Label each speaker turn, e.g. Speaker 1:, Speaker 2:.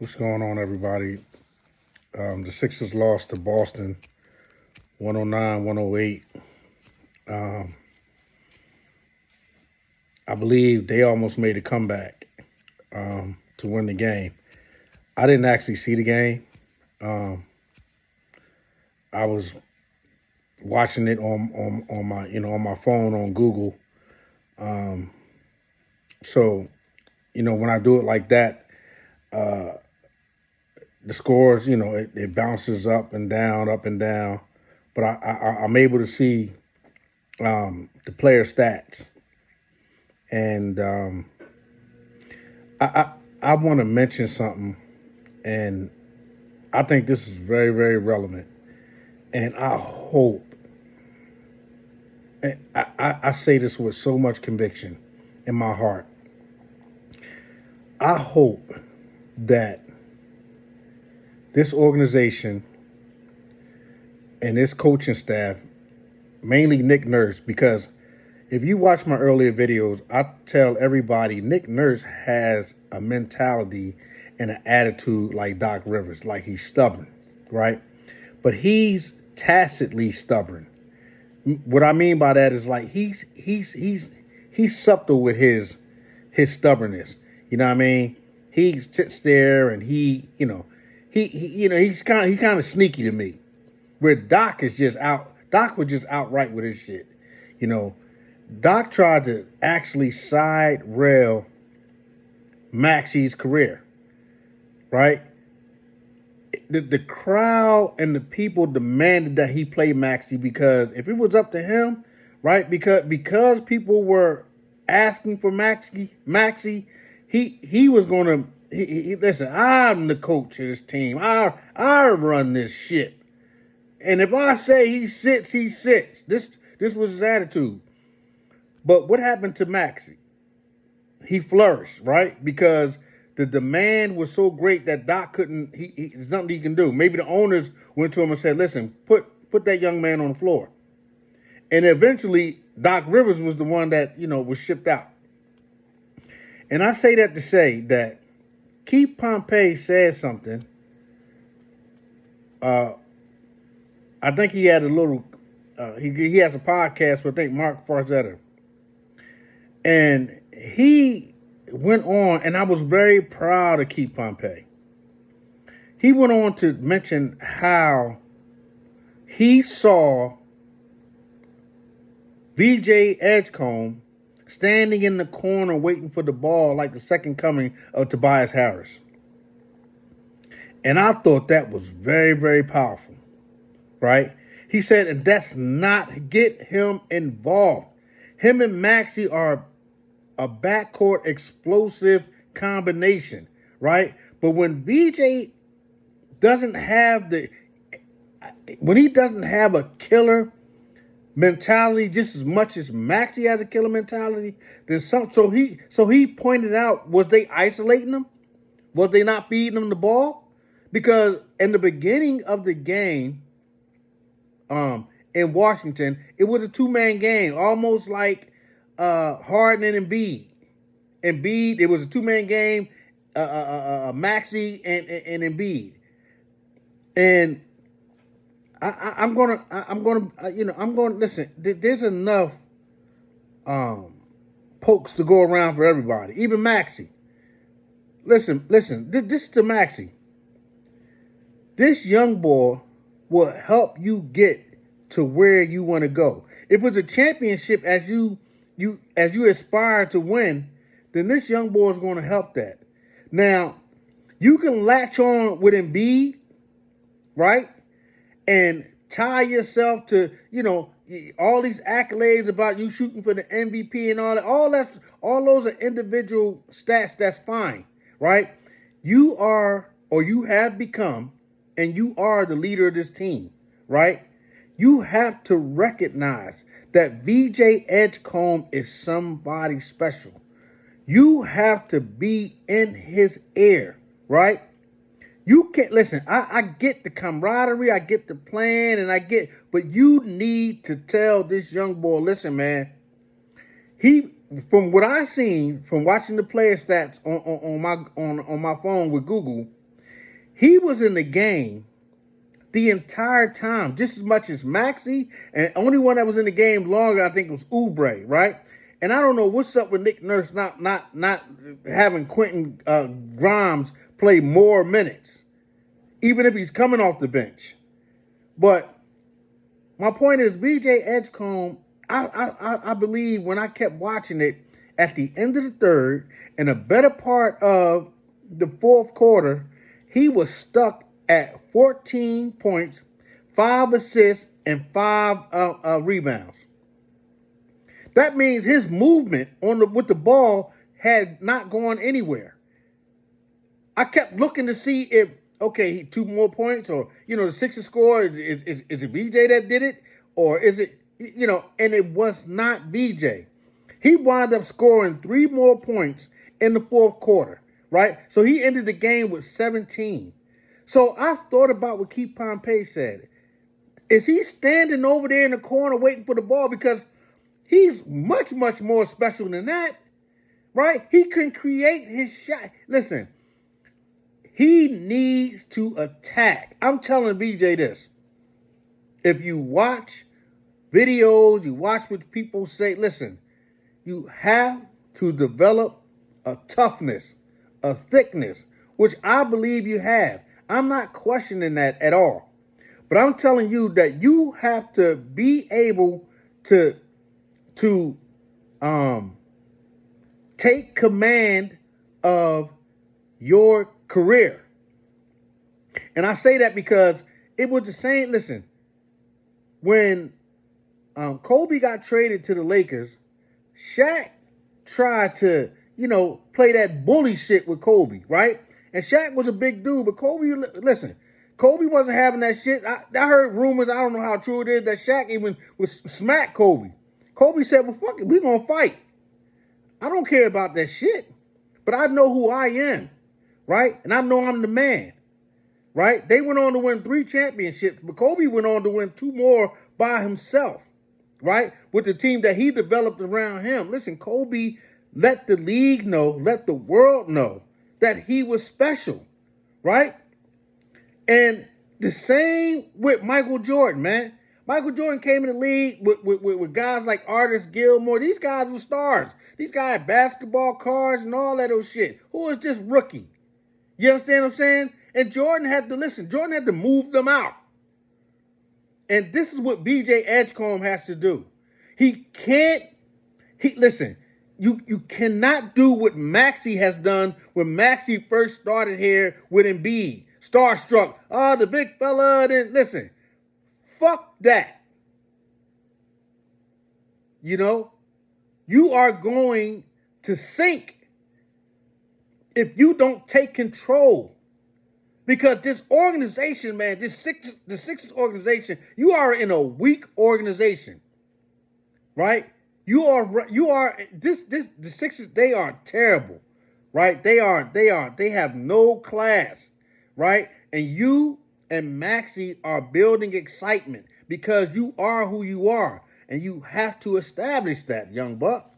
Speaker 1: What's going on, everybody? The Sixers lost to Boston 109-108. I believe they almost made a comeback to win the game. I didn't actually see the game. I was watching it on my on my phone on Google. So when I do it like that, the scores, it bounces up and down, up and down. But I'm able to see the player stats. And I want to mention something, and I think this is very, very relevant. And I hope, and I say this with so much conviction in my heart, I hope that this organization and this coaching staff, mainly Nick Nurse, because if you watch my earlier videos, I tell everybody Nick Nurse has a mentality and an attitude like Doc Rivers, like he's stubborn, right? But he's tacitly stubborn. What I mean by that is like he's subtle with his stubbornness. You know what I mean? He sits there and he's kind of sneaky to me. Where Doc is just out. Doc was just outright with his shit. Doc tried to actually side rail Maxey's career, right? The crowd and the people demanded that he play Maxey because if it was up to him, right? Because people were asking for Maxey, he was gonna listen. I'm the coach of this team. I run this shit. And if I say he sits, he sits. This was his attitude. But what happened to Maxey? He flourished, right? Because the demand was so great that Doc couldn't. There's nothing he can do. Maybe the owners went to him and said, "Listen, put that young man on the floor." And eventually, Doc Rivers was the one that was shipped out. And I say that to say that Keith Pompey said something. I think he had a little. He has a podcast with I think Mark Farzetta, and he went on, and I was very proud of Keith Pompey. He went on to mention how he saw VJ Edgecombe standing in the corner waiting for the ball like the second coming of Tobias Harris. And I thought that was very, very powerful, right? He said, and that's not, get him involved. Him and Maxey are a backcourt explosive combination, right? But when VJ doesn't have when he doesn't have a killer mentality just as much as Maxey has a killer mentality, then so he pointed out, was they isolating him? Was they not feeding him the ball? Because in the beginning of the game, in Washington, it was a two-man game, almost like Harden and Embiid. It was a two-man game, Maxey and Embiid. And I'm gonna listen. There's enough pokes to go around for everybody, even Maxey. Listen. This is to Maxey. This young boy will help you get to where you want to go. If it's a championship as you aspire to win, then this young boy is going to help that. Now, you can latch on with Embiid, right? And tie yourself to, all these accolades about you shooting for the MVP and all that. All those are individual stats. That's fine, right? You are, or you have become, and you are the leader of this team, right? You have to recognize that VJ Edgecombe is somebody special. You have to be in his ear, right? You can't, listen, I get the camaraderie, I get the plan, but you need to tell this young boy, listen, man, from what I seen, from watching the player stats on my phone with Google, He was in the game the entire time, just as much as Maxey, and the only one that was in the game longer, I think, was Oubre, right? And I don't know what's up with Nick Nurse not having Quentin Grimes play more minutes, even if he's coming off the bench. But my point is, VJ Edgecombe, I believe when I kept watching it, at the end of the third and a better part of the fourth quarter, he was stuck at 14 points, 5 assists, and 5 rebounds. That means his movement with the ball had not gone anywhere. I kept looking to see if, okay, 2 more points, or, the Sixers score, is it VJ that did it? Or is it, and it was not VJ. He wound up scoring 3 more points in the fourth quarter, right? So he ended the game with 17. So I thought about what Keith Pompey said. Is he standing over there in the corner waiting for the ball? Because he's much, much more special than that, right? He can create his shot. Listen, he needs to attack. I'm telling VJ this. If you watch videos, you watch what people say, listen, you have to develop a toughness, a thickness, which I believe you have. I'm not questioning that at all. But I'm telling you that you have to be able to take command of your career. And I say that because it was the same. Listen, when Kobe got traded to the Lakers, Shaq tried to, play that bully shit with Kobe, right? And Shaq was a big dude, but Kobe wasn't having that shit. I heard rumors, I don't know how true it is, that Shaq even was smack Kobe. Kobe said, well, fuck it, we're going to fight. I don't care about that shit, but I know who I am, right? And I know I'm the man, right? They went on to win 3 championships, but Kobe went on to win 2 more by himself, right? With the team that he developed around him. Listen, Kobe let the league know, let the world know that he was special, right? And the same with Michael Jordan, man. Michael Jordan came in the league with guys like Artis Gilmore. These guys were stars. These guys had basketball cards and all that old shit. Who is this rookie? You understand what I'm saying? And Jordan had to move them out. And this is what VJ Edgecombe has to do. Listen, you cannot do what Maxey has done when Maxey first started here with Embiid. Starstruck. The big fella. Listen, fuck that. You are going to sink if you don't take control. Because this organization, man, the Sixers organization, you are in a weak organization, right? The Sixers, they are terrible, right? They have no class, right? And you and Maxey are building excitement because you are who you are, and you have to establish that, young buck.